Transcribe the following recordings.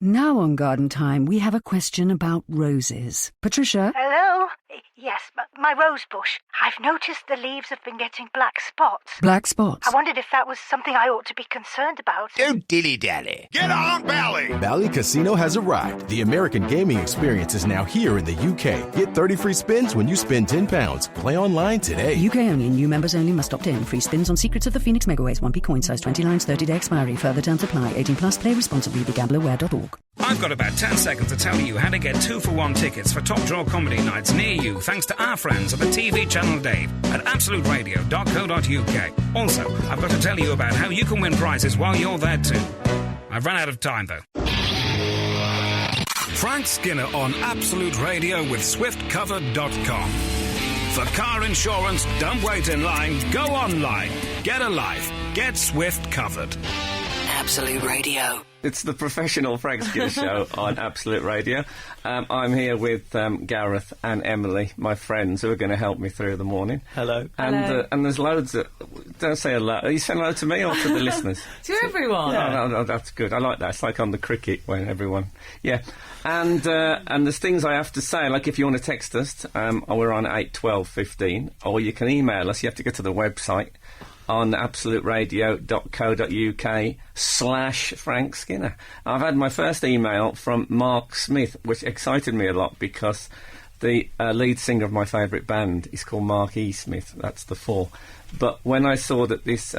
Now on Garden Time, we have a question about roses. Patricia? Hello? Yes, my rose bush. I've noticed the leaves have been getting black spots. Black spots? I wondered if that was something I ought to be concerned about. Don't dilly-dally. Get on Bally! Bally Casino has arrived. The American gaming experience is now here in the UK. Get 30 free spins when you spend £10. Play online today. UK only. New members only must opt in. Free spins on Secrets of the Phoenix Megaways. 1p coin size, 20 lines, 30-day expiry. Further terms apply. 18 plus. Play responsibly. BeGamblerAware.org. I've got about 10 seconds to tell you how to get 2-for-1 tickets for Top Draw comedy nights near you, thanks to our friends at the TV channel Dave at absoluteradio.co.uk. Also, I've got to tell you about how you can win prizes while you're there too. I've run out of time, though. Frank Skinner on Absolute Radio with SwiftCover.com. For car insurance, don't wait in line, go online. Get a life. Get Swift Covered. Absolute Radio. It's the professional Frank Skinner show on Absolute Radio. I'm here with Gareth and Emily, my friends, who are going to help me through the morning. Hello. And there's loads of... Don't say hello. Are you saying hello to me or to the listeners? To everyone. Yeah. No, that's good. I like that. It's like on the cricket when everyone... Yeah. And there's things I have to say, like if you want to text us, we're on 81215, or you can email us. You have to go to the website on absoluteradio.co.uk/Frank Skinner. I've had my first email from Mark Smith, which excited me a lot because the lead singer of my favourite band is called Mark E. Smith. That's the 4. But when I saw that this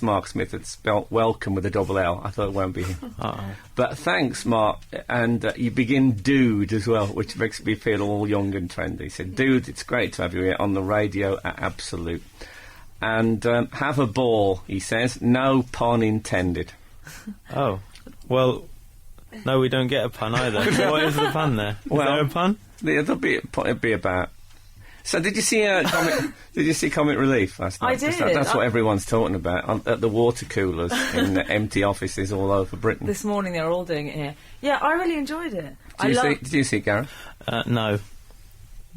Mark Smith, had spelt welcome with a double L, I thought it won't be him. But thanks, Mark. And you begin Dude as well, which makes me feel all young and trendy. So, Dude, it's great to have you here on the radio at Absolute. And have a ball, he says. No pun intended. Oh. Well, no, we don't get a pun either. What is the pun there? Is there a pun? It'll be about... So did you see Comic Relief last night? I did. That's what everyone's talking about at the water coolers in the empty offices all over Britain. This morning they're all doing it here. Yeah, I really enjoyed it. Did you see it, Gareth? No.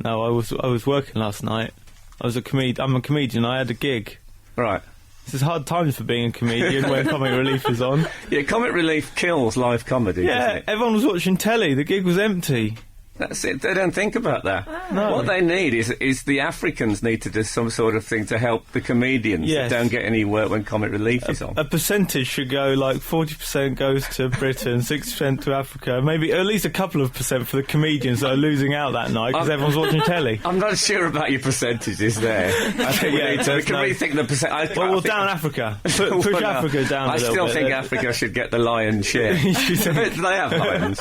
No, I was working last night. I'm a comedian. I had a gig. Right. This is hard times for being a comedian when Comic Relief is on. Yeah, Comic Relief kills live comedy, doesn't it? Everyone was watching telly. The gig was empty. That's it. They don't think about that. No. What they need is the Africans need to do some sort of thing to help the comedians that don't get any work when Comic Relief is on. A percentage should go, like 40% goes to Britain, 60% to Africa, maybe at least a couple of percent for the comedians that are losing out that night because everyone's watching telly. I'm not sure about your percentages there. I think we can rethink the percent. Well, down Africa. Push Africa down a little bit. I still think Africa should get the lion's share. They have lions.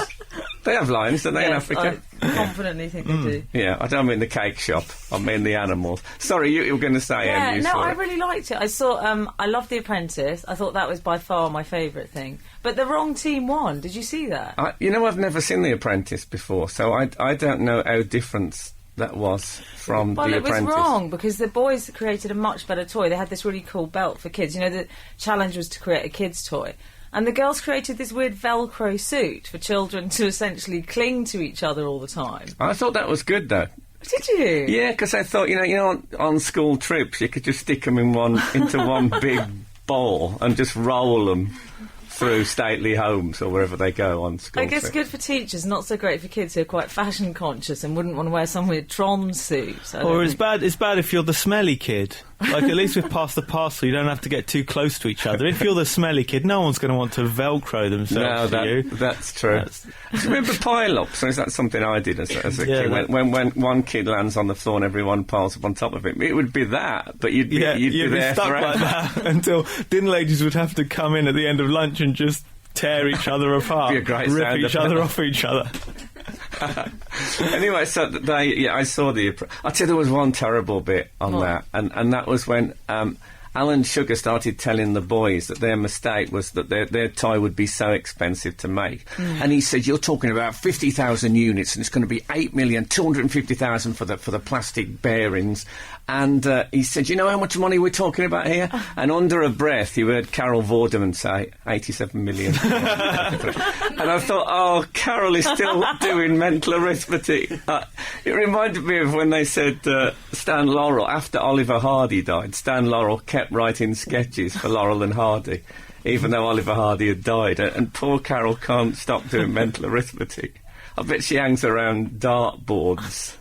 They have lions, don't they, in Africa? I confidently think they do. Yeah, I don't mean the cake shop. I mean the animals. Sorry, you were going to say... I really liked it. I saw... I loved The Apprentice. I thought that was by far my favourite thing. But the wrong team won. Did you see that? I've never seen The Apprentice before, so I don't know how different that was from The Apprentice. Well, it was wrong, because the boys created a much better toy. They had this really cool belt for kids. You know, the challenge was to create a kid's toy. And the girls created this weird Velcro suit for children to essentially cling to each other all the time. I thought that was good, though. Did you? Yeah, because I thought, on school trips, you could just stick them into one big ball and just roll them through stately homes or wherever they go on school I guess trips. Good for teachers, not so great for kids who are quite fashion conscious and wouldn't want to wear some weird Tron suit. Or it's bad if you're the smelly kid. Like, at least with Pass the Parcel, you don't have to get too close to each other. If you're the smelly kid, no one's going to want to Velcro themselves to you. That's true. Do you remember pile-ups? Or is that something I did as a kid? When one kid lands on the floor and everyone piles up on top of it, it would be that, but you'd be there stuck forever. like that until din ladies would have to come in at the end of lunch and just tear each other apart, be a great rip each other off each other. Anyway, so I saw I'd say there was one terrible bit on that, and that was when Alan Sugar started telling the boys that their mistake was that their toy would be so expensive to make. And he said, you're talking about 50,000 units and it's going to be 8,250,000 for the plastic bearings. And he said, you know how much money we're talking about here? And under a breath, you heard Carol Vorderman say, 87 million. And I thought, oh, Carol is still doing mental arithmetic. It reminded me of when they said Stan Laurel, after Oliver Hardy died, Stan Laurel kept writing sketches for Laurel and Hardy. even though Oliver Hardy had died. And poor Carol can't stop doing mental arithmetic. I bet she hangs around dartboards.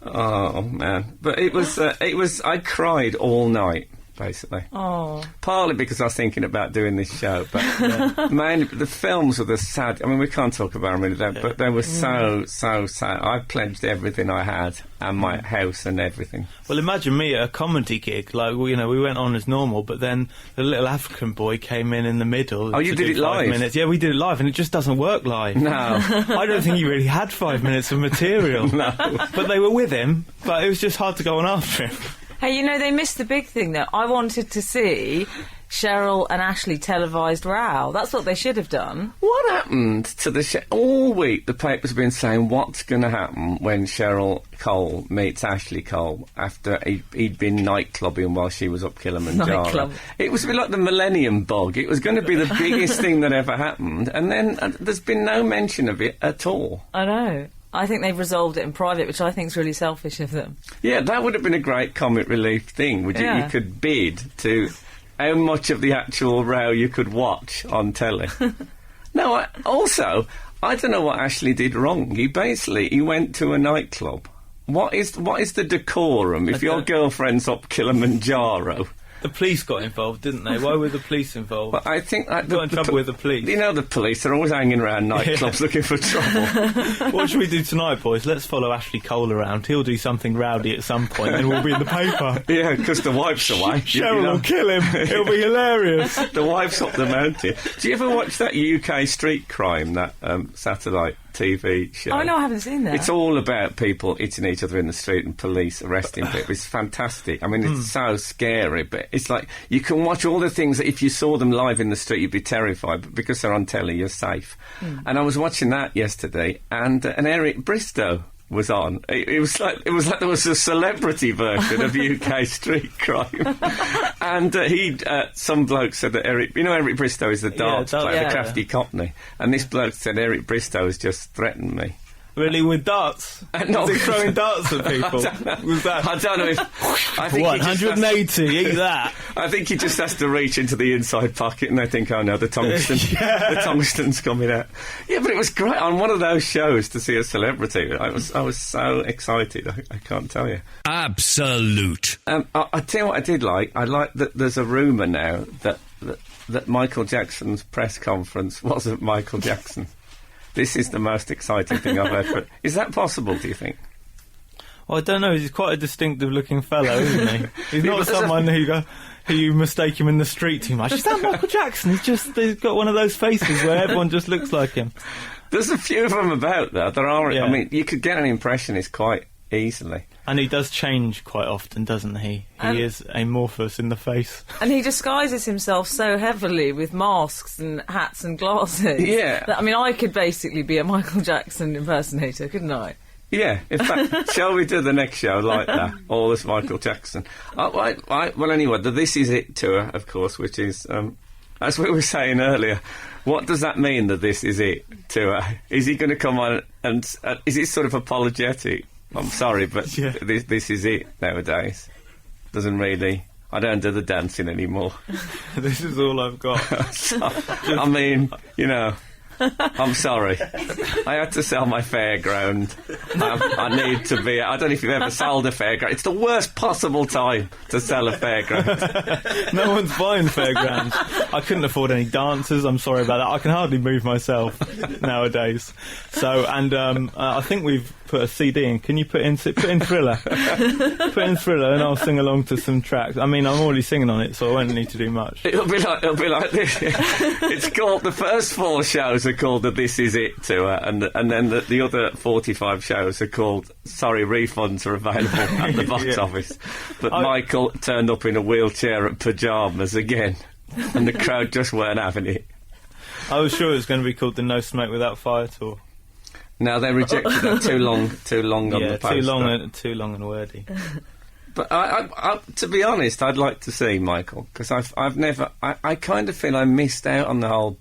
Oh, man. But it was, I cried all night, basically. Oh. Partly because I was thinking about doing this show, but mainly the films were the sad. I mean, we can't talk about them, but they were so sad. I pledged everything I had and my house and everything. Well, imagine me at a comedy gig. Like, we went on as normal, but then the little African boy came in the middle. Oh, you did it live? 5 minutes. Yeah, we did it live, and it just doesn't work live. No. I don't think he really had 5 minutes of material. No. But they were with him, but it was just hard to go on after him. Hey, they missed the big thing, though. I wanted to see Cheryl and Ashley televised row. That's what they should have done. What happened to the show? All week the paper's been saying what's going to happen when Cheryl Cole meets Ashley Cole after he'd been nightclubbing while she was up Kilimanjaro. Nightclub. It was a bit like the Millennium Bug. It was going to be the biggest thing that ever happened, and then there's been no mention of it at all. I know. I think they've resolved it in private, which I think is really selfish of them. Yeah, that would have been a great comic relief thing, would you? Yeah. You could bid to how much of the actual row you could watch on telly. No, I don't know what Ashley did wrong. He went to a nightclub. What is the decorum if your girlfriend's up Kilimanjaro? The police got involved, didn't they? Why were the police involved? Well, I think got in trouble with the police. You know, the police are always hanging around nightclubs looking for trouble. What should we do tonight, boys? Let's follow Ashley Cole around. He'll do something rowdy at some point, and we'll be in the paper. Yeah, because the wife's away. Cheryl will kill him. It'll be hilarious. The wife's up the mountain. Do you ever watch that UK Street Crime, that satellite TV show? Oh, no, I haven't seen that. It's all about people hitting each other in the street and police arresting people. It's fantastic. I mean, it's so scary, but it's like you can watch all the things that if you saw them live in the street, you'd be terrified, but because they're on telly, you're safe. And I was watching that yesterday, and Eric Bristow was on. It was like there was a celebrity version of UK Street Crime. And some bloke said that Eric Bristow is the darts player, the crafty Cockney, and this bloke said Eric Bristow has just threatened me. Really, with darts? Was he throwing darts at people? I don't know if... I think 180, eat that. I think he just has to reach into the inside pocket and they think, oh no, the tungsten, the tungsten's coming out. Yeah, but it was great on one of those shows to see a celebrity. I was so excited, I can't tell you. Absolute. I tell you what I did like. I like that there's a rumour now that Michael Jackson's press conference wasn't Michael Jackson. This is the most exciting thing I've heard. Is that possible, do you think? Well, I don't know. He's quite a distinctive-looking fellow, isn't he? He's not someone who you mistake him in the street too much. Is that Michael Jackson? He's got one of those faces where everyone just looks like him. There's a few of them about, though. There are. Yeah. I mean, you could get an impressionist quite easily. And he does change quite often, doesn't he? He is amorphous in the face. And he disguises himself so heavily with masks and hats and glasses. Yeah. That, I mean, I could basically be a Michael Jackson impersonator, couldn't I? Yeah. In fact, shall we do the next show like that? All this Michael Jackson. Well, anyway, the This Is It tour, of course, which is, as we were saying earlier, what does that mean, the This Is It tour? Is he going to come on and is it sort of apologetic? I'm sorry, but this is it nowadays. Doesn't really... I don't do the dancing anymore. This is all I've got. I mean, I'm sorry. I had to sell my fairground. I need to be... I don't know if you've ever sold a fairground. It's the worst possible time to sell a fairground. No one's buying fairgrounds. I couldn't afford any dancers. I'm sorry about that. I can hardly move myself nowadays. So, and I think we've put a CD in. Can you put in Thriller? Put in Thriller and I'll sing along to some tracks. I mean, I'm already singing on it, so I won't need to do much. It'll be like this. It's called... The first 4 shows are called the This Is It tour, and then the other 45 shows are called Sorry, Refunds are available at the box office. But Michael turned up in a wheelchair and pyjamas again, and the crowd just weren't having it. I was sure it was going to be called the No Smoke Without Fire tour. No, they rejected that. Too long on the poster. too long and wordy. But I, to be honest, I'd like to see Michael, because I kind of feel I missed out on the whole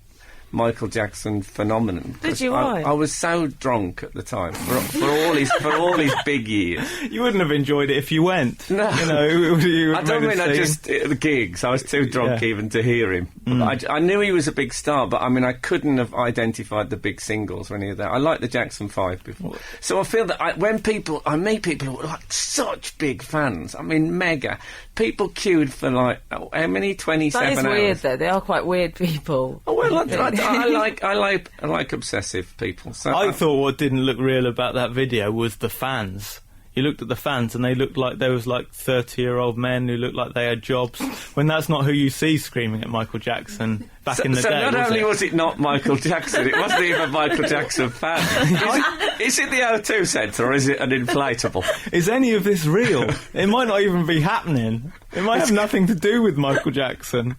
Michael Jackson phenomenon. Did you? I was so drunk at the time for all his big years. You wouldn't have enjoyed it if you went. No, you I don't mean I just at the gigs. I was too drunk even to hear him. I knew he was a big star, but I mean I couldn't have identified the big singles or any of that. I liked the Jackson 5 before, so I feel that when I meet people who are like such big fans. I mean, mega. People queued for like how many? 27 hours. That is weird, though. They are quite weird people. Oh, well, I like obsessive people. So I thought what didn't look real about that video was the fans. You looked at the fans and they looked like there was like 30-year-old men who looked like they had jobs, when that's not who you see screaming at Michael Jackson back in the day. So not only was it not Michael Jackson, it wasn't even Michael Jackson fan. Is it the O2 Centre or is it an inflatable? Is any of this real? It might not even be happening. It might have nothing to do with Michael Jackson.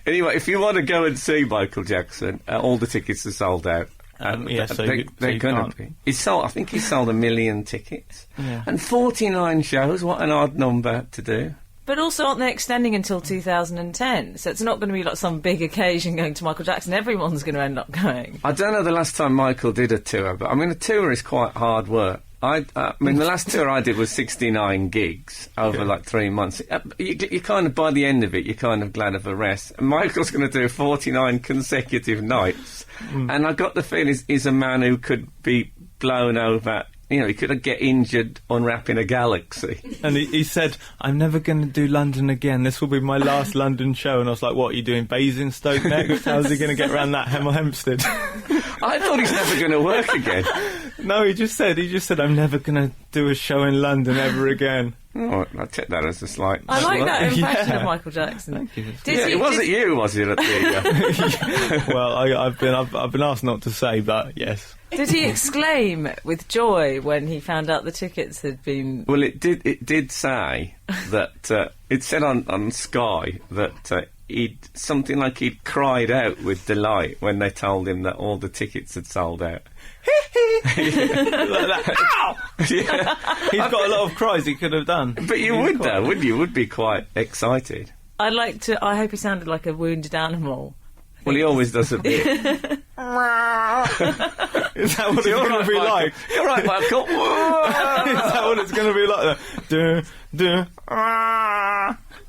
Anyway, if you want to go and see Michael Jackson, all the tickets are sold out. They're going to be. I think he sold 1 million tickets. Yeah. And 49 shows, what an odd number to do. But also, aren't they extending until 2010? So it's not going to be like some big occasion going to Michael Jackson. Everyone's going to end up going. I don't know the last time Michael did a tour, but I mean, a tour is quite hard work. I mean, the last tour I did was 69 gigs over like 3 months. You kind of, by the end of it, you're kind of glad of a rest. And Michael's going to do 49 consecutive nights. And I got the feeling he's a man who could be blown over. You know, he could get injured unwrapping a galaxy. And he said, I'm never going to do London again. This will be my last London show. And I was like, what, are you doing Basingstoke next? How's he going to get around that Hemel Hempstead? I thought he's never going to work again. No, he just said, I'm never going to do a show in London ever again. Oh, I take that as a slight. I like that impression of Michael Jackson. Thank you. It wasn't you, was it? At the, Well, I've been asked not to say, but yes. Did he exclaim with joy when he found out the tickets had been? Well, it did say that it said on Sky that he'd cried out with delight when they told him that all the tickets had sold out. Like that. Ow! Yeah. He's got a lot of cries he could have done. But you would, though, wouldn't you? You would be quite excited. I hope he sounded like a wounded animal. Well, he always does a bit. Is that what it's going to be like? You're right, Michael. Is that what it's going to be like?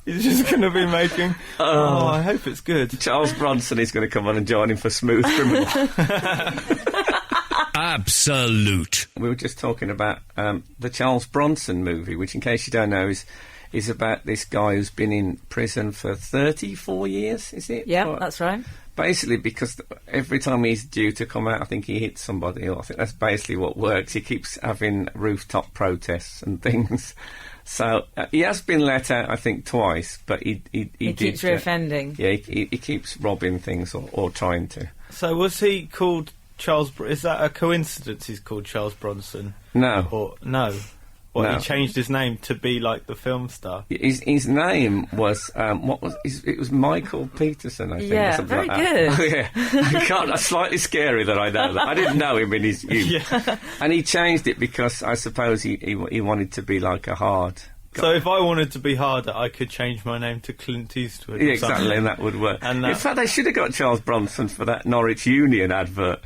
He's just going to be making... Oh, I hope it's good. Charles Bronson is going to come on and join him for Smooth Criminal. Absolute. We were just talking about the Charles Bronson movie, which, in case you don't know, is about this guy who's been in prison for 34 years, is it? Yeah, that's right. Basically, because every time he's due to come out, I think he hits somebody, or I think that's basically what works. He keeps having rooftop protests and things. So he has been let out, I think, twice, but he keeps reoffending. Yeah, he keeps robbing things or trying to. So was he called Charles... Is that a coincidence he's called Charles Bronson? No. Or no? Well, no. He changed his name to be like the film star. His name was it was Michael Peterson, I think. Yeah, very good. Oh, yeah, that's slightly scary that I know that. I didn't know him in his youth, and he changed it because I suppose he wanted to be like a hard guy. So if I wanted to be harder, I could change my name to Clint Eastwood. Yeah, exactly, and that would work. And in fact, they should have got Charles Bronson for that Norwich Union advert.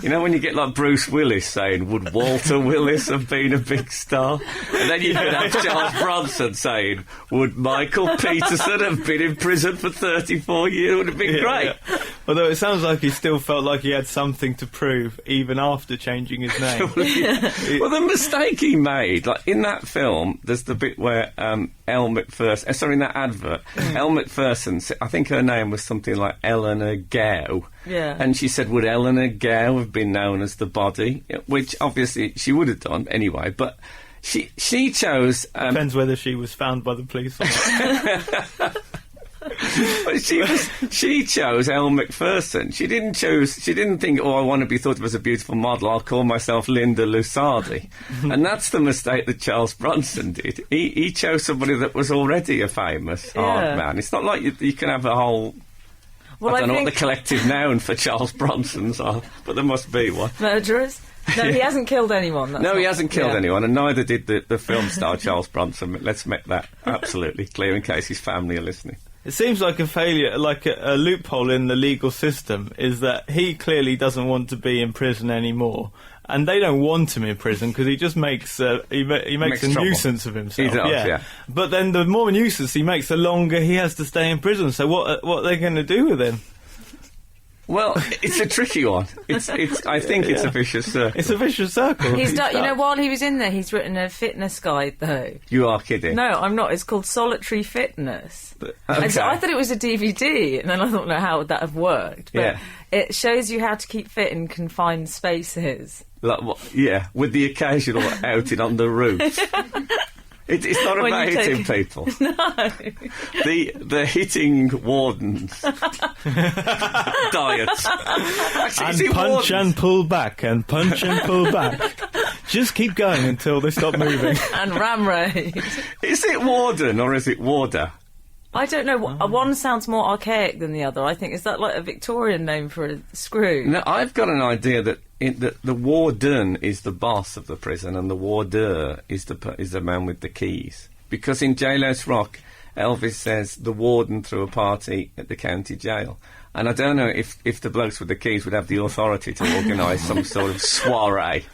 You know when you get like Bruce Willis saying, would Walter Willis have been a big star? And then you could have Charles Bronson saying, would Michael Peterson have been in prison for 34 years? It would have been great. Yeah. Although it sounds like he still felt like he had something to prove, even after changing his name. Well, the mistake he made, like in that film, there's the bit where Elle Macpherson, in that advert, Elle Macpherson, I think her name was something like Eleanor Gow. Yeah. And she said, would Eleanor Gow have been known as the body? Which obviously she would have done anyway, but she chose... Depends whether she was found by the police or not. She chose Elle Macpherson. She didn't think, I want to be thought of as a beautiful model, I'll call myself Linda Lusardi. And that's the mistake that Charles Bronson did. He chose somebody that was already a famous hard man. It's not like you can have a whole... Well, I don't know what the collective noun for Charles Bronsons are, but there must be one. Murderers? No, he hasn't killed anyone. He hasn't killed anyone, and neither did the film star Charles Bronson. Let's make that absolutely clear in case his family are listening. It seems like a failure, like a loophole in the legal system, is that he clearly doesn't want to be in prison anymore, and they don't want him in prison because he just makes he makes a trouble. Nuisance of himself. He does, yeah. But then the more nuisance he makes, the longer he has to stay in prison. So what are they going to do with him? Well, it's a tricky one. I think it's a vicious circle. It's a vicious circle. He's done, while he was in there, he's written a fitness guide, though. You are kidding. No, I'm not. It's called Solitary Fitness. Okay. And so I thought it was a DVD, and then I thought, no, how would that have worked? But it shows you how to keep fit in confined spaces. Yeah, with the occasional outing on the roof. It's not about hitting people. No. The hitting wardens. Diet. And punch and pull back, and punch and pull back. Just keep going until they stop moving. And ram raid. Is it warden or is it warder? I don't know. One sounds more archaic than the other. I think, is that like a Victorian name for a screw? No, I've got an idea that the warden is the boss of the prison and the warder is the man with the keys. Because in Jailhouse Rock, Elvis says the warden threw a party at the county jail. And I don't know if the blokes with the keys would have the authority to organise some sort of soiree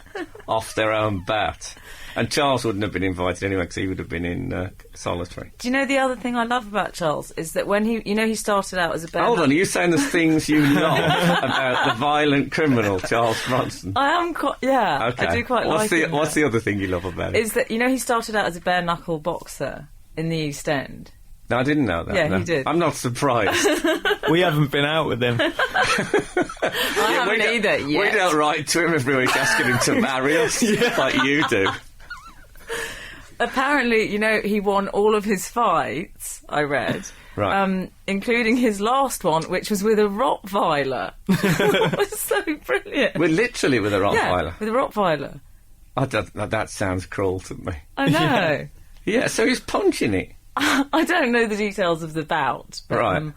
off their own bat. And Charles wouldn't have been invited anyway because he would have been in solitary. Do you know the other thing I love about Charles is that when he started out as a bare... Hold on, are you saying there's things you love about the violent criminal Charles Bronson? I am quite... Yeah, okay. I do quite like him. What's the other thing you love about it? Is that, he started out as a bare-knuckle boxer in the East End. No, I didn't know that. Yeah, no. he did. I'm not surprised. We haven't been out with him. I haven't either yet. We don't write to him every week asking him to marry us like you do. Apparently, he won all of his fights, I read. Right. Including his last one, which was with a Rottweiler. It was so brilliant. We're literally with a Rottweiler. Yeah, with a Rottweiler. That sounds cruel to me. I know. Yeah, so he's punching it. I don't know the details of the bout. But, right.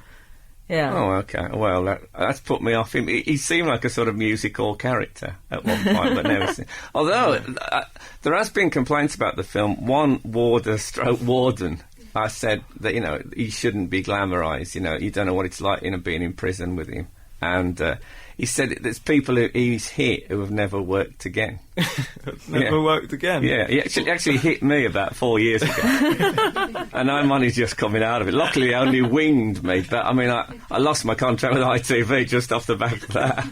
Yeah. Oh, okay. Well, that's put me off him. He seemed like a sort of musical character at one point, but now although there has been complaints about the film. One warden, I said that he shouldn't be glamorised. You don't know what it's like being in prison with him, and he said there's people who he's hit who have never worked again. Never worked again? Yeah, he actually hit me about 4 years ago. And I'm only just coming out of it. Luckily, he only winged me, but I mean, I lost my contract with ITV just off the back of that.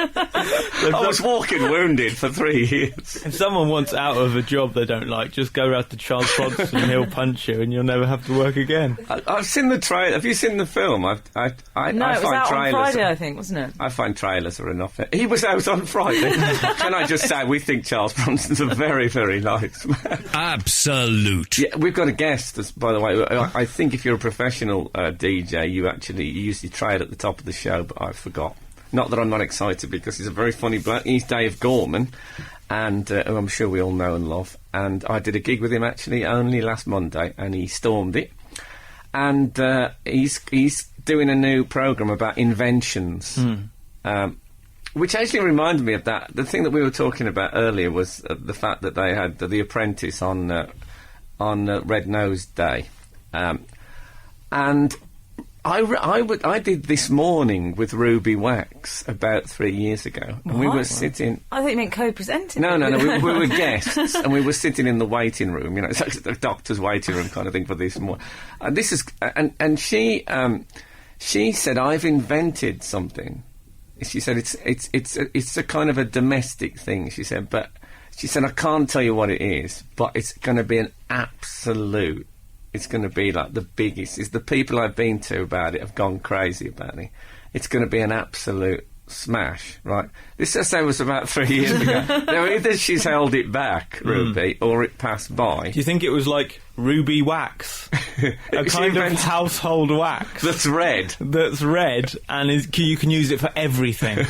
I was walking wounded for 3 years. If someone wants out of a job they don't like, just go out to Charles Bronson and he'll punch you and you'll never have to work again. I've seen the trailer. Have you seen the film? No, it was out on Friday, I think, wasn't it? I find trailers are enough. He was out on Friday. Can I just say, we think Charles Bronson's a very, very nice man. Absolute. Yeah, we've got a guest, by the way. I think if you're a professional DJ, you usually try it at the top of the show, but I forgot. Not that I'm not excited, because he's a very funny bloke. He's Dave Gorman, and who I'm sure we all know and love. And I did a gig with him, actually, only last Monday, and he stormed it. And he's doing a new programme about inventions, which actually reminded me of that. The thing that we were talking about earlier was the fact that they had The Apprentice on Red Nose Day. And I did This Morning with Ruby Wax about 3 years ago. And we were sitting... I thought you meant co-presenting. No, we were guests, and we were sitting in the waiting room, it's like the doctor's waiting room kind of thing for This Morning. And this is... And she said, I've invented something. She said, it's a kind of a domestic thing, she said, but... She said, I can't tell you what it is, but it's going to be an absolute... It's going to be like the biggest. It's the people I've been to about it have gone crazy about it. It's going to be an absolute smash, right? This, I say, was about 3 years ago. Now, either she's held it back, Ruby, or it passed by. Do you think it was like Ruby Wax? A kind of household wax. That's red. That's red, and you can use it for everything.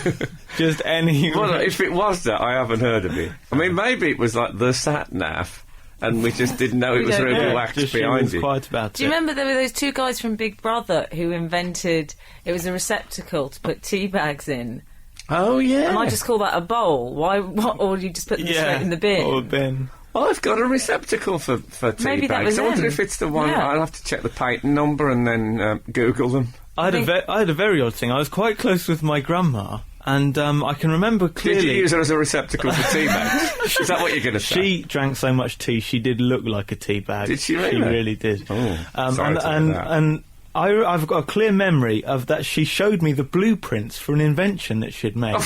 Just any... Well, if it was that, I haven't heard of it. I mean, maybe it was like the sat-nav. And we just didn't know it was Ruby Wax behind it. Quite about Do you remember there were those two guys from Big Brother who invented... It was a receptacle to put tea bags in. Oh, yeah. And I just call that a bowl. Why? What, or you just put them straight in the bin? Or a bin. I've got a receptacle for tea Maybe that bags. was I wonder him. if it's the one. Yeah. I'll have to check the patent number and then Google them. I had a very odd thing. I was quite close with my grandma, and I can remember clearly. Did you use her as a receptacle for tea bags? Is that what you're going to say? She drank so much tea, she did look like a tea bag. Did she really? She really did. Oh, sorry to hear that. And I've got a clear memory of that. She showed me the blueprints for an invention that she'd made.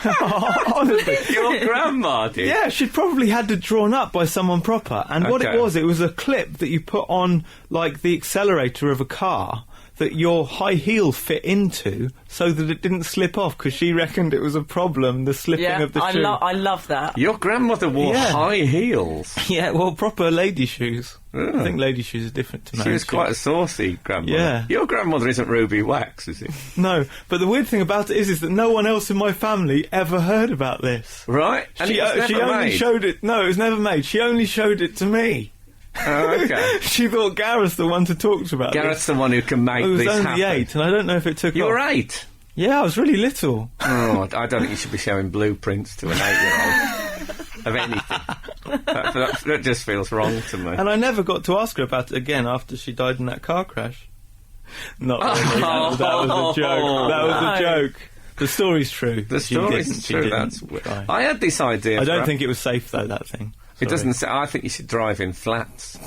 Honestly. Your grandma did? Yeah, she'd probably had it drawn up by someone proper. And what it was a clip that you put on, like, the accelerator of a car that your high heel fit into so that it didn't slip off, because she reckoned it was a problem, the slipping of the shoe. I love that. Your grandmother wore high heels? Yeah, well, proper lady shoes. I think lady shoes are different to man She was shoes. quite a saucy grandmother. Yeah. Your grandmother isn't Ruby Wax, is it? No, but the weird thing about it is that no one else in my family ever heard about this. Right. And She only showed it. No, it was never made. She only showed it to me. Oh, okay. She thought Gareth's the one to talk to about Gareth's this. the one who can make I was this only happen. 8, and I don't know if it took You off. were 8? Yeah, I was really little. Oh, I don't think you should be showing blueprints to an 8-year-old of anything. That just feels wrong to me. And I never got to ask her about it again after she died in that car crash. Not really. That was a joke. That was a joke. The story's true. The story's true. That's try. I had this idea. I don't think it was safe though. That thing. It doesn't say. I think you should drive in flats.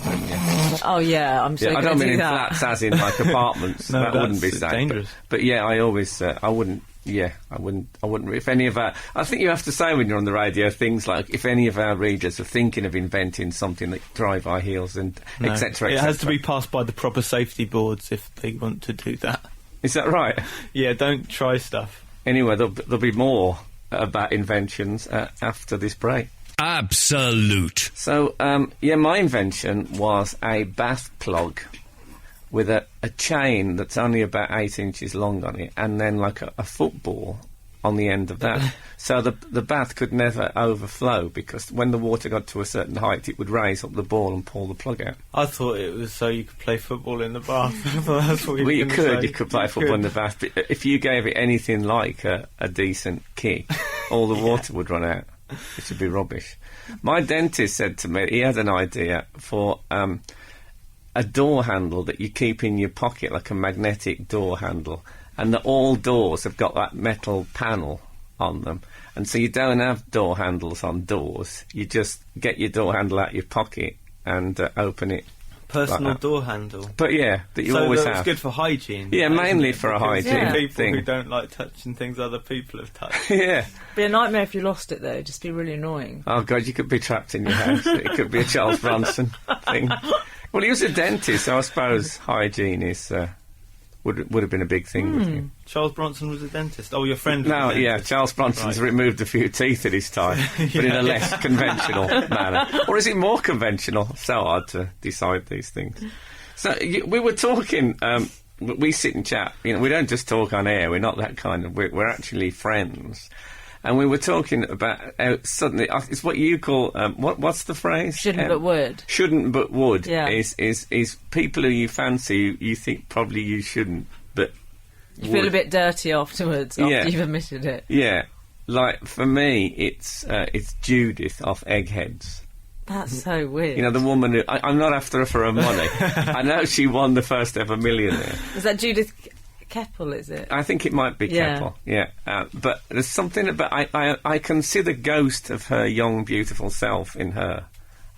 Oh yeah, I'm so I going don't to mean do in that. flats as in like apartments. No, that wouldn't be that's safe. dangerous. But yeah, I always. I wouldn't. Yeah, I wouldn't. If any of our, I think you have to say when you're on the radio things like, if any of our readers are thinking of inventing something that drive high heels and etc. It has to be passed by the proper safety boards if they want to do that. Is that right? Yeah, don't try stuff. Anyway, there'll be more about inventions after this break. Absolute. So, my invention was a bath plug with a chain that's only about 8 inches long on it, and then like a football on the end of that. So the bath could never overflow, because when the water got to a certain height, it would raise up the ball and pull the plug out. I thought it was so you could play football in the bath. That's what Well, you were gonna say. could play football in the bath, but if you gave it anything like a decent kick, all the water would run out, which would be rubbish. My dentist said to me he had an idea for a door handle that you keep in your pocket, like a magnetic door handle, and that all doors have got that metal panel on them, and so you don't have door handles on doors. You just get your door handle out of your pocket and open it. Personal like door handle. But yeah, that you so always that's have. good for hygiene. Yeah, mainly for a Because hygiene people thing. who don't like touching things other people have touched. Yeah. Be a nightmare if you lost it though. Just be really annoying. Oh God, you could be trapped in your house. It could be a Charles Bronson thing. Well, he was a dentist, so I suppose hygiene is would have been a big thing with him. Charles Bronson was a dentist. Oh, your friend was No, a dentist. yeah, Charles Bronson's Right. removed a few teeth in his time, but in a less conventional manner. Or is it more conventional? So hard to decide these things. So we were talking. We sit and chat. You know, we don't just talk on air. We're not that kind of. We're actually friends. And we were talking about suddenly. It's what you call what's the phrase? Shouldn't but would. Shouldn't but would. Yeah. Is people who you fancy you think probably you shouldn't, but You feel a bit dirty afterwards after Yeah. you've admitted it. yeah. Like for me, it's Judith off Eggheads. That's so weird. You know, the woman who I'm not after her for her money. I know she won the first ever Millionaire. Is that Judith Keppel, is it? I think it might be Yeah. Keppel, yeah. But there's something about... I can see the ghost of her young, beautiful self in her.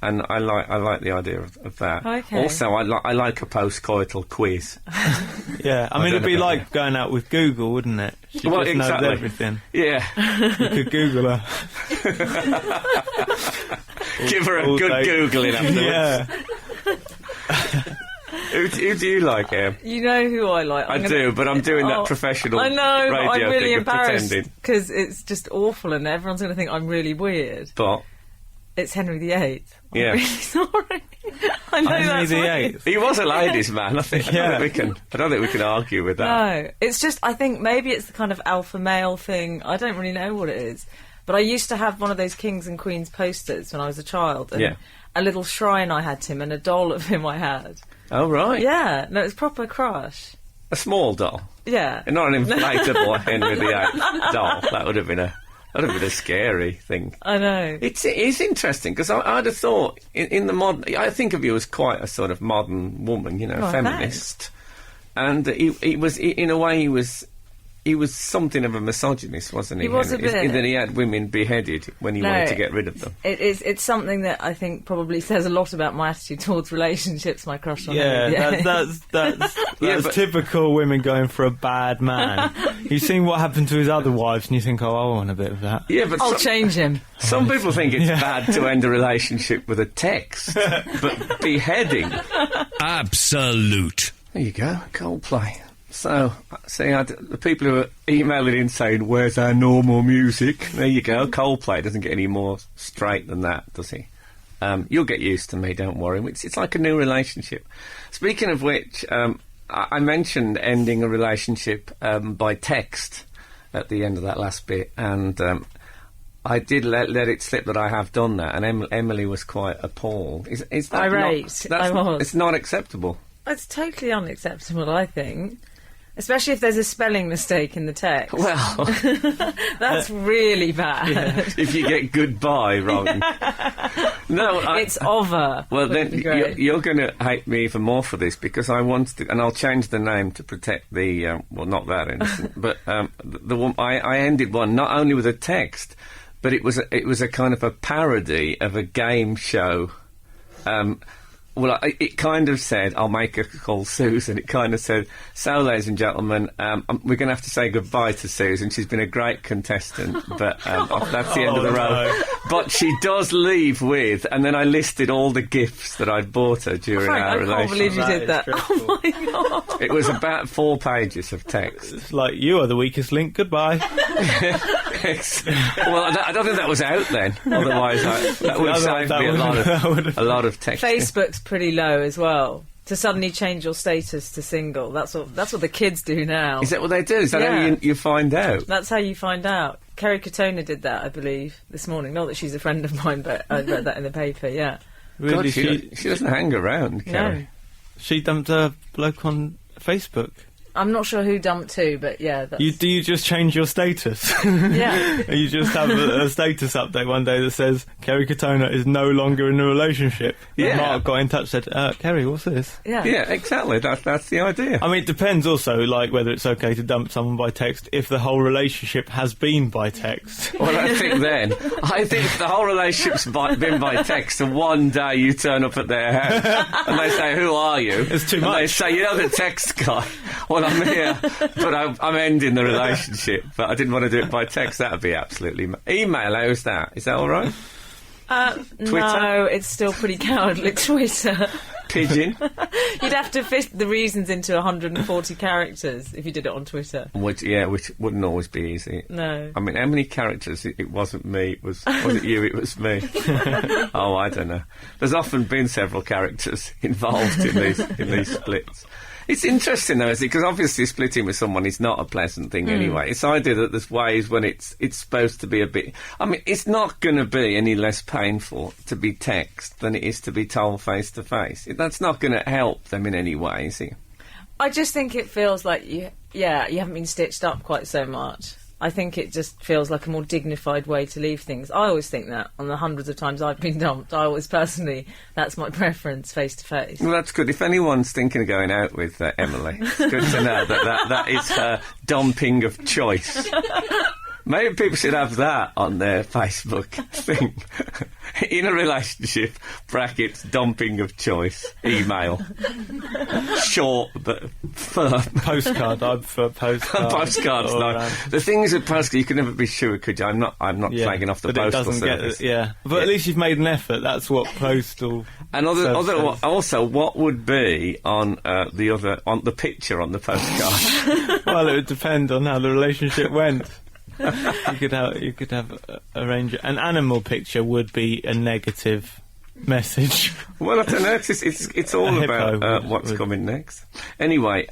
And I like the idea of that. Okay. Also, I like a post-coital quiz. Yeah, I mean, it'd be like going out with Google, wouldn't it? She Well, just exactly. knows everything. Yeah. You could Google her. Give her a all good day. Googling afterwards. Yeah. Who do you like, Em? You know who I like. I do, but I'm doing that professional I know, but radio I'm really thing of embarrassed pretending. because it's just awful and everyone's going to think I'm really weird. But... It's Henry VIII. I'm Yeah. really sorry. I know Henry that's VIII. weird. He was a ladies' man. I think. Yeah. I don't think we can argue with that. No, it's just I think maybe it's the kind of alpha male thing. I don't really know what it is, but I used to have one of those kings and queens posters when I was a child, and Yeah. a little shrine I had to him and a doll of him I had. Oh right. Yeah, no, it's proper crush. A small doll. Yeah, And not an inflatable Henry VIII doll. That would have been a That'd have been a scary thing. I know. It is interesting, because I'd have thought, in the modern... I think of you as quite a sort of modern woman, feminist. And he was, in a way, he was something of a misogynist, wasn't he? He was a bit. That he had women beheaded when he wanted to get rid of them. It's something that I think probably says a lot about my attitude towards relationships, my crush on him. Yeah, that's typical women going for a bad man. You've seen what happened to his other wives, and you think, oh, I want a bit of that. Yeah, but I'll change him. Some people think it's bad to end a relationship with a text, but beheading... Absolute. There you go, Coldplay. So, see, the people who are emailing in saying, where's our normal music? There you go, Coldplay doesn't get any more straight than that, does he? You'll get used to me, don't worry. It's like a new relationship. Speaking of which, I mentioned ending a relationship by text at the end of that last bit, and I did let it slip that I have done that, and Emily was quite appalled. Is that irate? I was. It's not acceptable. It's totally unacceptable, I think. Especially if there's a spelling mistake in the text. Well... That's really bad. Yeah. If you get goodbye wrong. No, it's over. Well, then you're going to hate me even more for this, because I wanted to... And I'll change the name to protect the... well, not that innocent, but the one... I ended one not only with a text, but it was a kind of a parody of a game show... Well, it kind of said, I'll make her call Susan. It kind of said, so, ladies and gentlemen, we're going to have to say goodbye to Susan. She's been a great contestant, but that's the end of the road. No. But she does leave with... And then I listed all the gifts that I'd bought her during our relationship. I can't believe you did that. Oh, my God. It was about 4 pages of text. It's like, you are the weakest link, goodbye. Well, I don't think that was out then. Otherwise, that would have saved me a lot of text. Facebook's pretty low as well. To suddenly change your status to single. That's what the kids do now. Is that what they do? Is that how you find out? That's how you find out. Kerry Katona did that, I believe, this morning. Not that she's a friend of mine, but I read that in the paper, yeah. Really, God, she doesn't hang around, Kerry. No. She dumped a bloke on Facebook. I'm not sure who dumped who, but yeah. That's... Do you just change your status? Yeah. You just have a status update one day that says, Kerry Katona is no longer in a relationship. Yeah. And Mark got in touch and said, Kerry, what's this? Yeah. Yeah, exactly. That's the idea. I mean, it depends also, like, whether it's okay to dump someone by text if the whole relationship has been by text. Well, I think if the whole relationship's been by text and one day you turn up at their house and they say, who are you? It's too much. And they say, you know the text guy? Well, I'm here, but I'm ending the relationship. But I didn't want to do it by text. That would be absolutely... Email, how's that? Is that all right? Twitter? No, it's still pretty cowardly. Twitter. Pigeon? You'd have to fit the reasons into 140 characters if you did it on Twitter. Which wouldn't always be easy. No. I mean, how many characters? It wasn't me. Was it you? It was me. Oh, I don't know. There's often been several characters involved in these splits. It's interesting, though, isn't it? Because obviously splitting with someone is not a pleasant thing anyway. It's the idea that there's ways when it's supposed to be a bit... I mean, it's not going to be any less painful to be text than it is to be told face-to-face. That's not going to help them in any way, is it? I just think it feels like, you haven't been stitched up quite so much. I think it just feels like a more dignified way to leave things. I always think that on the hundreds of times I've been dumped. I always personally, that's my preference, face to face. Well, that's good. If anyone's thinking of going out with Emily, it's good to know that is her dumping of choice. Maybe people should have that on their Facebook thing. In a relationship, brackets, dumping of choice, email. Short but firm. Postcard, I prefer postcard. Postcards, no. The thing is with postcard, you can never be sure, could you? I'm not flagging off the postal service. But at least you've made an effort, that's what postal... And also, what would be on the picture on the postcard? Well, it would depend on how the relationship went. You could have arrange an animal picture would be a negative message. Well, I don't know. It's all about what's coming next. Anyway,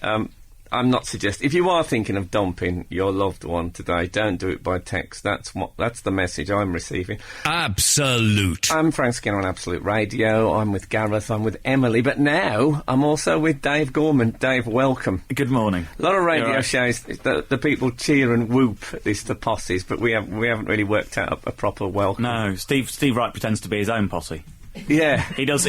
I'm not suggesting. If you are thinking of dumping your loved one today, don't do it by text. That's the message I'm receiving. Absolute. I'm Frank Skinner on Absolute Radio. I'm with Gareth. I'm with Emily. But now I'm also with Dave Gorman. Dave, welcome. Good morning. A lot of radio shows, the people cheer and whoop at this to posses, but we haven't really worked out a proper welcome. No, Steve Wright pretends to be his own posse. Yeah, he does.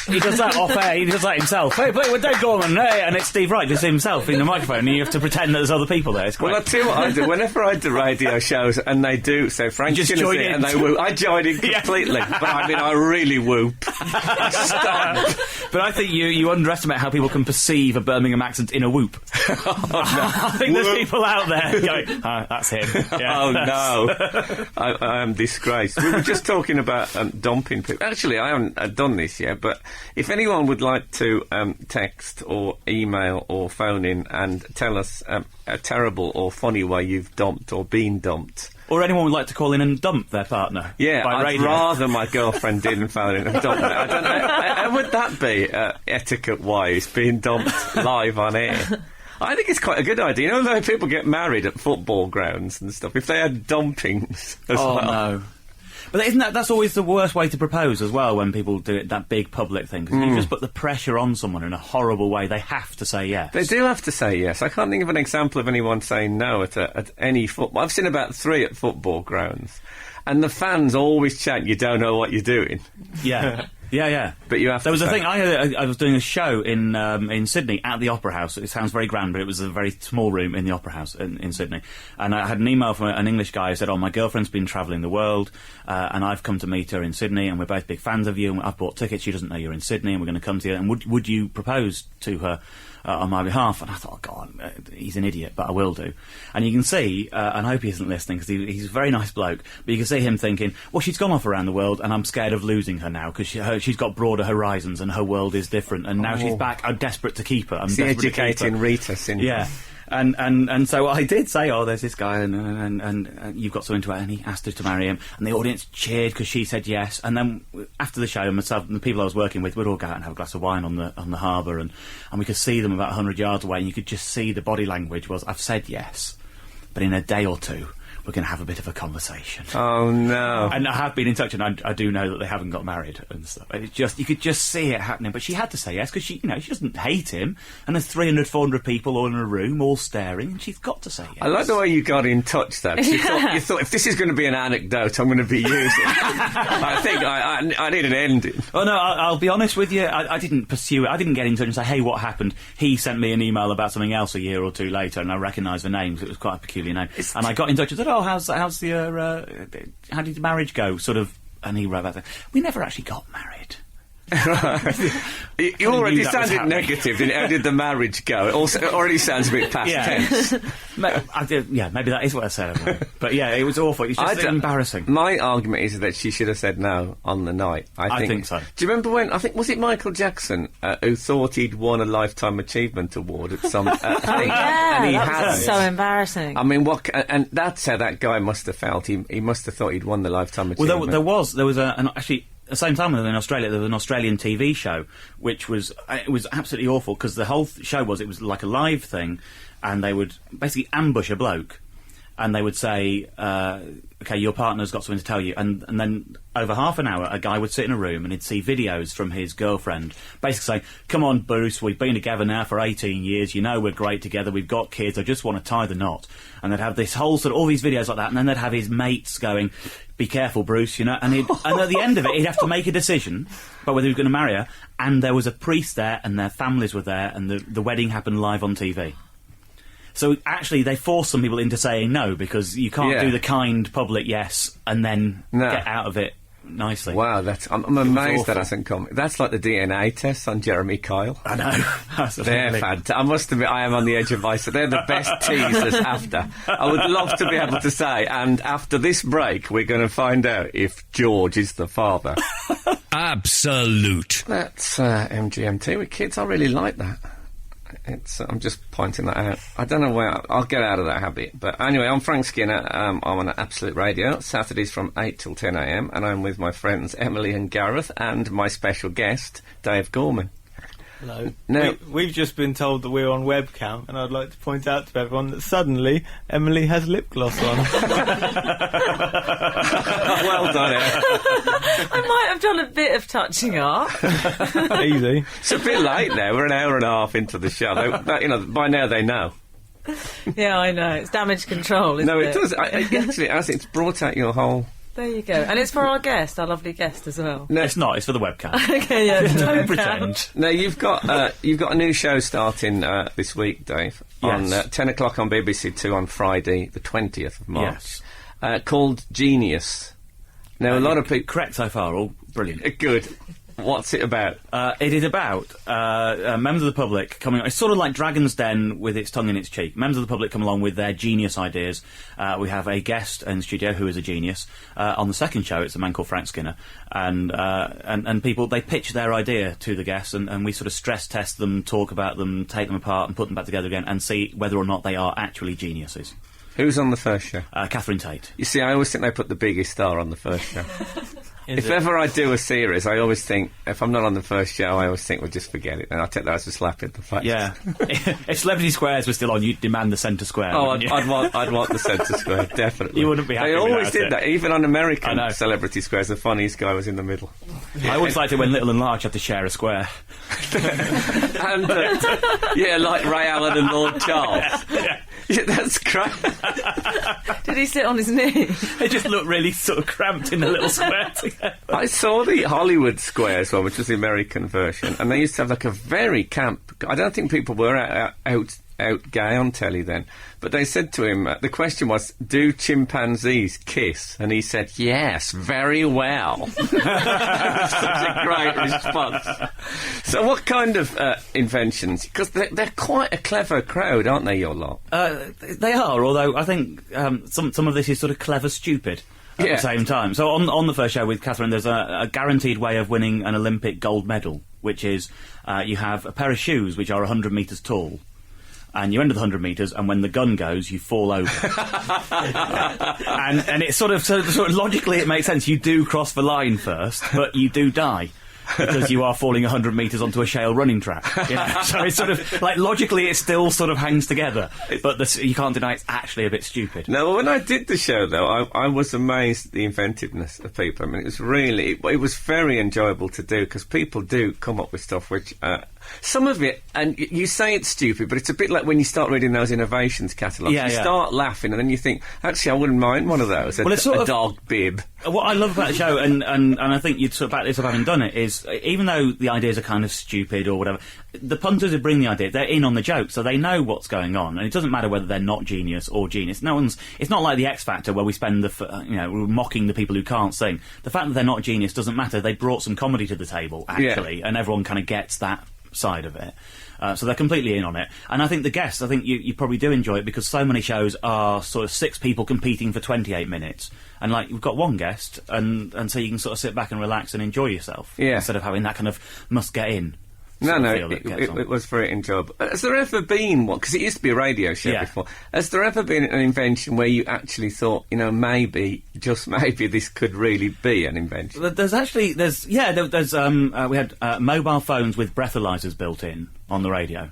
He does that off air. He does that himself. Hey, play with Dave Gorman. Hey, and it's Steve Wright just himself in the microphone, and you have to pretend that there's other people there. It's great. Well, I'll tell you what I do. Whenever I do radio shows and they do, so Frank just Skinner's join it in. and they whoop. I join in completely, but I mean, I really whoop. Stop. But I think you underestimate how people can perceive a Birmingham accent in a whoop. Oh, no. I think there's people out there going, that's him. Yeah, oh, no. I am disgraced. We were just talking about dumping people. Actually, I haven't done this yet, but if anyone would like to text or email or phone in and tell us a terrible or funny way you've dumped or been dumped. Or anyone would like to call in and dump their partner. Yeah, by I'd radio. rather my girlfriend didn't phone in and dump me. I don't know. How would that be, etiquette-wise, being dumped live on air? I think it's quite a good idea. You know, though people get married at football grounds and stuff, if they had dumpings as well. No. But isn't that's always the worst way to propose as well, when people do it, that big public thing? Because you just put the pressure on someone in a horrible way. They have to say yes. They do have to say yes. I can't think of an example of anyone saying no at any football. I've seen about 3 at football grounds. And the fans always chant, "You don't know what you're doing." Yeah. Yeah. But you have There to was a say. thing, I was doing a show in Sydney at the Opera House. It sounds very grand, but it was a very small room in the Opera House in Sydney. And I had an email from an English guy who said, my girlfriend's been travelling the world, and I've come to meet her in Sydney, and we're both big fans of you, and I've bought tickets, she doesn't know you're in Sydney, and we're going to come to you, and would you propose to her on my behalf? And I thought, God, he's an idiot, but I will do. And you can see, and I hope he isn't listening, because he's a very nice bloke, but you can see him thinking, well, she's gone off around the world, and I'm scared of losing her now, because she's got broader horizons, and her world is different, and now she's back. I'm desperate to keep her. I'm desperate educating to keep her. Rita syndrome. Yeah. And so I did say, there's this guy, and you've got something to add, and he asked her to marry him, and the audience cheered because she said yes. And then after the show, myself and the people I was working with would all go out and have a glass of wine on the harbour, and we could see them about 100 yards away, and you could just see the body language was, I've said yes, but in a day or two we're going to have a bit of a conversation. Oh, no. And I have been in touch, and I do know that they haven't got married and stuff. It's just, you could just see it happening, but she had to say yes, because she doesn't hate him, and there's 300, 400 people all in a room, all staring, and she's got to say yes. I like the way you got in touch, though. You thought, if this is going to be an anecdote, I'm going to be using it. I think I need an ending. Oh, no, I'll be honest with you, I didn't pursue it. I didn't get in touch and say, hey, what happened? He sent me an email about something else a year or two later, and I recognised the name, because it was quite a peculiar name. And I got in touch and said, how's the how did the marriage go? Sort of, and he wrote back, we never actually got married. You already sounded negative, didn't it? How did the marriage go? It already sounds a bit past tense. Maybe that is what I said. But yeah, it was awful. It's just embarrassing. My argument is that she should have said no on the night. I think so. Do you remember when, was it Michael Jackson who thought he'd won a Lifetime Achievement Award at some thing? Yeah, and he that was so embarrassing. I mean, and that's how that guy must have felt. He must have thought he'd won the Lifetime Achievement. Well, there was actually, at the same time in Australia, there was an Australian TV show, which was absolutely awful, because the whole show was like a live thing, and they would basically ambush a bloke, and they would say, okay, your partner's got something to tell you, and then over half an hour, a guy would sit in a room and he'd see videos from his girlfriend, basically saying, come on, Bruce, we've been together now for 18 years, you know we're great together, we've got kids, I just want to tie the knot. And they'd have this whole all these videos like that, and then they'd have his mates going, be careful, Bruce, and at the end of it, he'd have to make a decision about whether he was going to marry her, and there was a priest there, and their families were there, and the wedding happened live on TV. So actually, they force some people into saying no, because you can't do the kind public yes and then get out of it nicely. Wow, I'm amazed that hasn't come. That's like the DNA tests on Jeremy Kyle. I know. They're fantastic. I must admit, I am on the edge of my seat. They're the best teasers after. I would love to be able to say, and after this break, we're going to find out if George is the father. Absolute. That's MGMT with kids. I really like that. I'm just pointing that out. I don't know where I'll get out of that habit. But anyway, I'm Frank Skinner. I'm on Absolute Radio, Saturdays from 8 till 10 a.m, and I'm with my friends Emily and Gareth and my special guest, Dave Gorman. Hello. No. We've just been told that we're on webcam, and I'd like to point out to everyone that suddenly Emily has lip gloss on. Well done, Em. I might have done a bit of touching up. Easy. It's a bit late now. We're an hour and a half into the show. By now they know. Yeah, I know. It's damage control, isn't it? No, it does. Actually, it has. It's brought out your whole... There you go. And it's for our guest, our lovely guest as well. No, It's not. It's for the webcam. Okay, yeah. Don't pretend. No, you've got a new show starting this week, Dave. Yes. On 10 o'clock on BBC Two on Friday, the 20th of March. Yes. Called Genius. Now, a lot of people... Correct so far. All brilliant. Good. What's it about? It is about members of the public coming... It's sort of like Dragon's Den with its tongue in its cheek. Members of the public come along with their genius ideas. We have a guest in the studio who is a genius. On the second show, it's a man called Frank Skinner. And people, they pitch their idea to the guests, and we sort of stress test them, talk about them, take them apart and put them back together again and see whether or not they are actually geniuses. Who's on the first show? Catherine Tate. You see, I always think they put the biggest star on the first show. If ever I do a series, I always think, if I'm not on the first show, I always think, well, just forget it. And I take that as a slap in the face. Yeah. If Celebrity Squares was still on, you'd demand the centre square. Oh, I'd want the centre square, definitely. You wouldn't be happy They always without did it. that. Even on American I know. Celebrity Squares, the funniest guy was in the middle. I always liked it when Little and Large had to share a square. And, like Ray Allen and Lord Charles. Yeah, that's great. Did he sit on his knee? They just look really sort of cramped in a little square together. I saw the Hollywood Squares one, which was the American version, and they used to have like a very camp... I don't think people were out gay on telly then, but they said to him, the question was, do chimpanzees kiss? And he said, yes, very well. Such a great response. So what kind of inventions? Because they're quite a clever crowd, aren't they, your lot? They are, although I think some of this is sort of clever stupid at the same time. So on the first show with Catherine, there's a guaranteed way of winning an Olympic gold medal, which is you have a pair of shoes which are 100 metres tall, and you end at 100 metres, and when the gun goes, you fall over. and it's sort of logically it makes sense. You do cross the line first, but you do die. Because you are falling 100 metres onto a shale running track. You know? So it's sort of, like, logically it still sort of hangs together, but you can't deny it's actually a bit stupid. No, when I did the show, though, I was amazed at the inventiveness of people. I mean, it was very enjoyable to do, because people do come up with stuff which... some of it, and you say it's stupid, but it's a bit like when you start reading those innovations catalogues. You start laughing, and then you think, actually, I wouldn't mind one of those. A dog bib. What I love about the show, and I think you'd sort of back this up having done it, is even though the ideas are kind of stupid or whatever, the punters who bring the idea, they're in on the joke, so they know what's going on, and it doesn't matter whether they're not genius or genius. It's not like the X Factor where we spend we're mocking the people who can't sing. The fact that they're not genius doesn't matter. They brought some comedy to the table, actually, and everyone kind of gets that side of it. So they're completely in on it. And I think the guests, you probably do enjoy it, because so many shows are sort of 6 people competing for 28 minutes. And, like, you've got one guest, and so you can sort of sit back and relax and enjoy yourself. Yeah. Instead of having that kind of must get in. It was very enjoyable. Has there ever been one? Because it used to be a radio show before. Has there ever been an invention where you actually thought, maybe, just maybe, this could really be an invention? We had mobile phones with breathalyzers built in on the radio.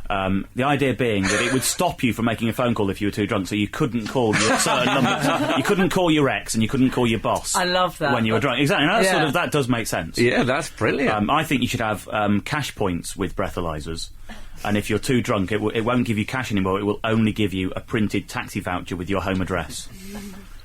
The idea being that it would stop you from making a phone call if you were too drunk, so you couldn't call your certain numbers. You couldn't call your ex, and you couldn't call your boss. I love that. When you were drunk. Exactly. That does make sense. Yeah, that's brilliant. I think you should have cash points with breathalyzers. And if you're too drunk, it won't give you cash anymore. It will only give you a printed taxi voucher with your home address.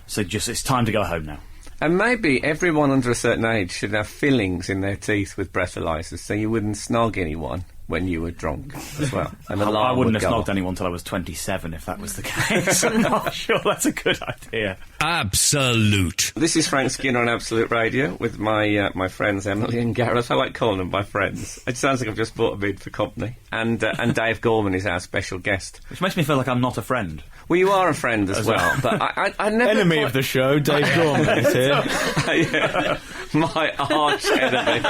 So it's time to go home now. And maybe everyone under a certain age should have fillings in their teeth with breathalyzers, so you wouldn't snog anyone when you were drunk as well. And I wouldn't have snogged anyone till I was 27 if that was the case. I'm not sure that's a good idea. Absolute. This is Frank Skinner on Absolute Radio with my friends Emily and Gareth. I like calling them my friends. It sounds like I've just bought them in for company. And Dave Gorman is our special guest. Which makes me feel like I'm not a friend. Well, you are a friend as well. But I never... Enemy of the show, Dave Gorman is here. Yeah, my arch enemy.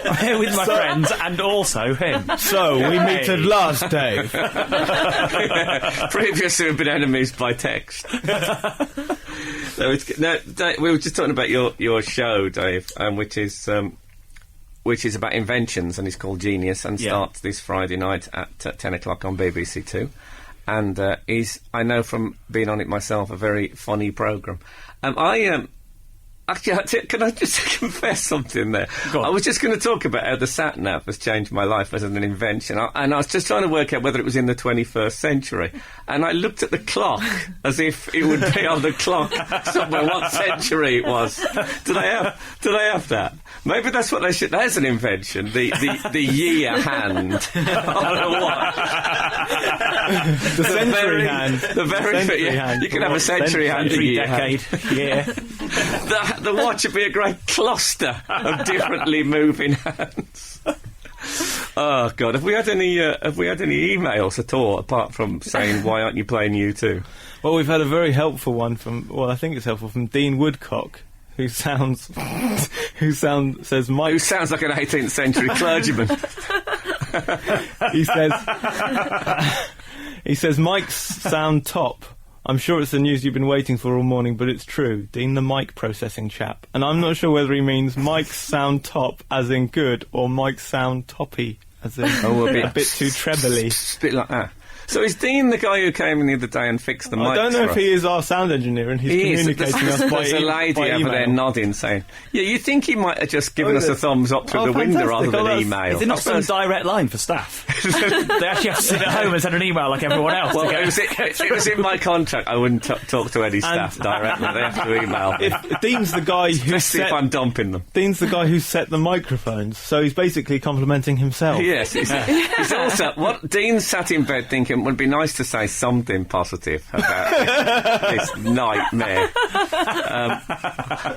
I'm here with my friends and also him. So, we meet at last, Dave. Previously we've been enemies by text. Dave, we were just talking about your show, Dave, which is which is about inventions, and it's called Genius, and starts this Friday night at 10 o'clock on BBC Two. And is, I know from being on it myself, a very funny programme. Actually, can I just confess something there? I was just going to talk about how the sat-nav has changed my life as an invention. And I was just trying to work out whether it was in the 21st century. And I looked at the clock as if it would be on the clock somewhere what century it was. Do they have that? Maybe that's what they should... There's an invention. The year hand on a watch. The century hand. The very... Century hand. You can have a century hand, a year decade. hand. The watch would be a great cluster of differently moving hands. Oh God! Have we had any emails at all apart from saying why aren't you playing U2? Well, we've had a very helpful one from. Well, I think it's helpful from Dean Woodcock, who sounds says Mike. Who sounds like an 18th century clergyman. He says mics sound top. I'm sure it's the news you've been waiting for all morning, but it's true. Dean, the mic processing chap. And I'm not sure whether he means mics sound top, as in good, or mics sound toppy, as in a bit too trebly. A bit like that. So is Dean the guy who came in the other day and fixed the mic? I don't know if he is our sound engineer and he's communicating us by There's a lady over email. there nodding, saying, "Yeah, you think he might have just given us a thumbs up through the window rather than email?" Is it not some direct line for staff? They actually have to sit at home and send an email like everyone else. Well, it was in my contract. I wouldn't talk to any staff directly. They have to email me. Dean's the guy who if I'm dumping them. Dean's the guy who set the microphones, so he's basically complimenting himself. Yes, he's also what Dean sat in bed thinking would be nice to say something positive about this nightmare.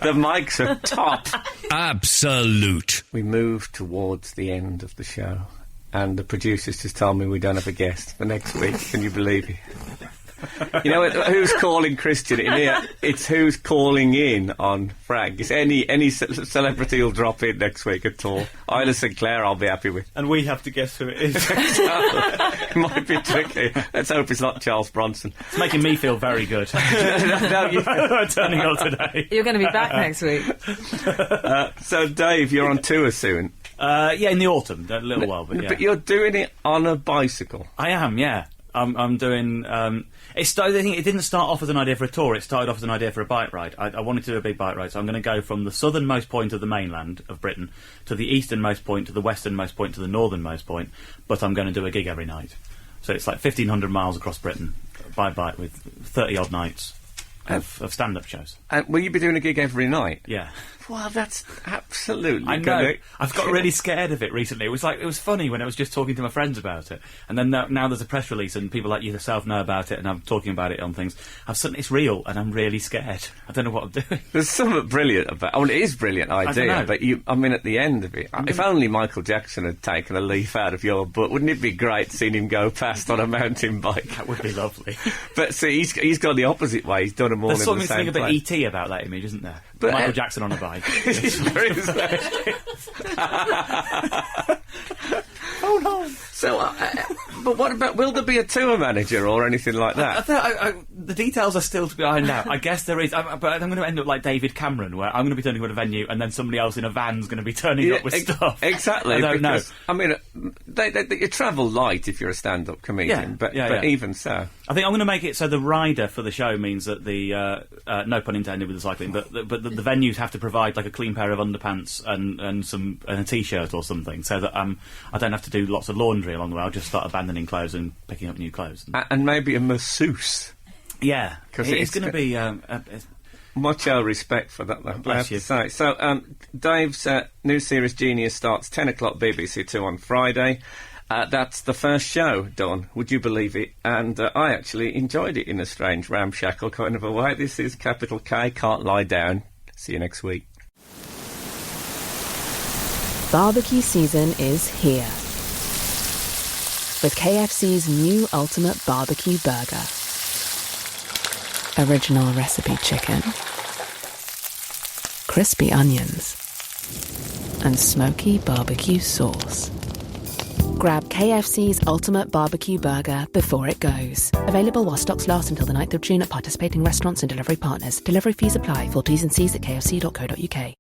The mics are top. Absolute. We move towards the end of the show, and the producers just told me we don't have a guest for next week. Can you believe it? You know who's calling Christian in here? It's who's calling in on Frank. It's any celebrity will drop in next week at all. Isla Sinclair I'll be happy with. And we have to guess who it is. It might be tricky. Let's hope it's not Charles Bronson. It's making me feel very good. No, turning up today. You're going to be back next week. So Dave, you're on tour soon. Yeah, in the autumn, a little while, but yeah. But you're doing it on a bicycle. I am, yeah. I'm doing... I think it didn't start off as an idea for a tour, it started off as an idea for a bike ride. I wanted to do a big bike ride, so I'm going to go from the southernmost point of the mainland of Britain to the easternmost point, to the westernmost point, to the northernmost point, but I'm going to do a gig every night. So it's like 1,500 miles across Britain by bike with 30-odd nights of stand-up shows. And will you be doing a gig every night? Yeah. Well, that's absolutely... I know. I've got really scared of it recently. It was funny when I was just talking to my friends about it, and then now there's a press release and people like yourself know about it, and I'm talking about it on things. It's real, and I'm really scared. I don't know what I'm doing. There's something brilliant about... it is a brilliant idea, but at the end of it, if only Michael Jackson had taken a leaf out of your book, wouldn't it be great seeing him go past on a mountain bike? That would be lovely. But see, he's gone the opposite way. He's done them all in the same place. There's something a bit E.T. about that image, isn't there? But Michael Jackson on a bike. Oh no! So, but what about? Will there be a tour manager or anything like that? The details are still to be ironed out. I guess there is, but I'm going to end up like David Cameron, where I'm going to be turning up at a venue, and then somebody else in a van's going to be turning up with stuff. Exactly. I don't know. I mean, you travel light if you're a stand-up comedian, but even so, I think I'm going to make it so the rider for the show means that the no pun intended with the cycling, but the venues have to provide like a clean pair of underpants and a t-shirt or something, so that I don't have to do lots of laundry along the way. I'll just start abandoning clothes and picking up new clothes. And maybe a masseuse. Yeah, because it's going to be much respect for that, though. Bless you. Say. So, Dave's new series Genius starts 10 o'clock BBC Two on Friday. That's the first show done, would you believe it? And I actually enjoyed it in a strange, ramshackle kind of a way. This is Capital K, Can't Lie Down. See you next week. Barbecue season is here. With KFC's new Ultimate Barbecue Burger. Original recipe chicken. Crispy onions. And smoky barbecue sauce. Grab KFC's Ultimate Barbecue Burger before it goes. Available while stocks last until the 9th of June at participating restaurants and delivery partners. Delivery fees apply. Full T's and C's at kfc.co.uk.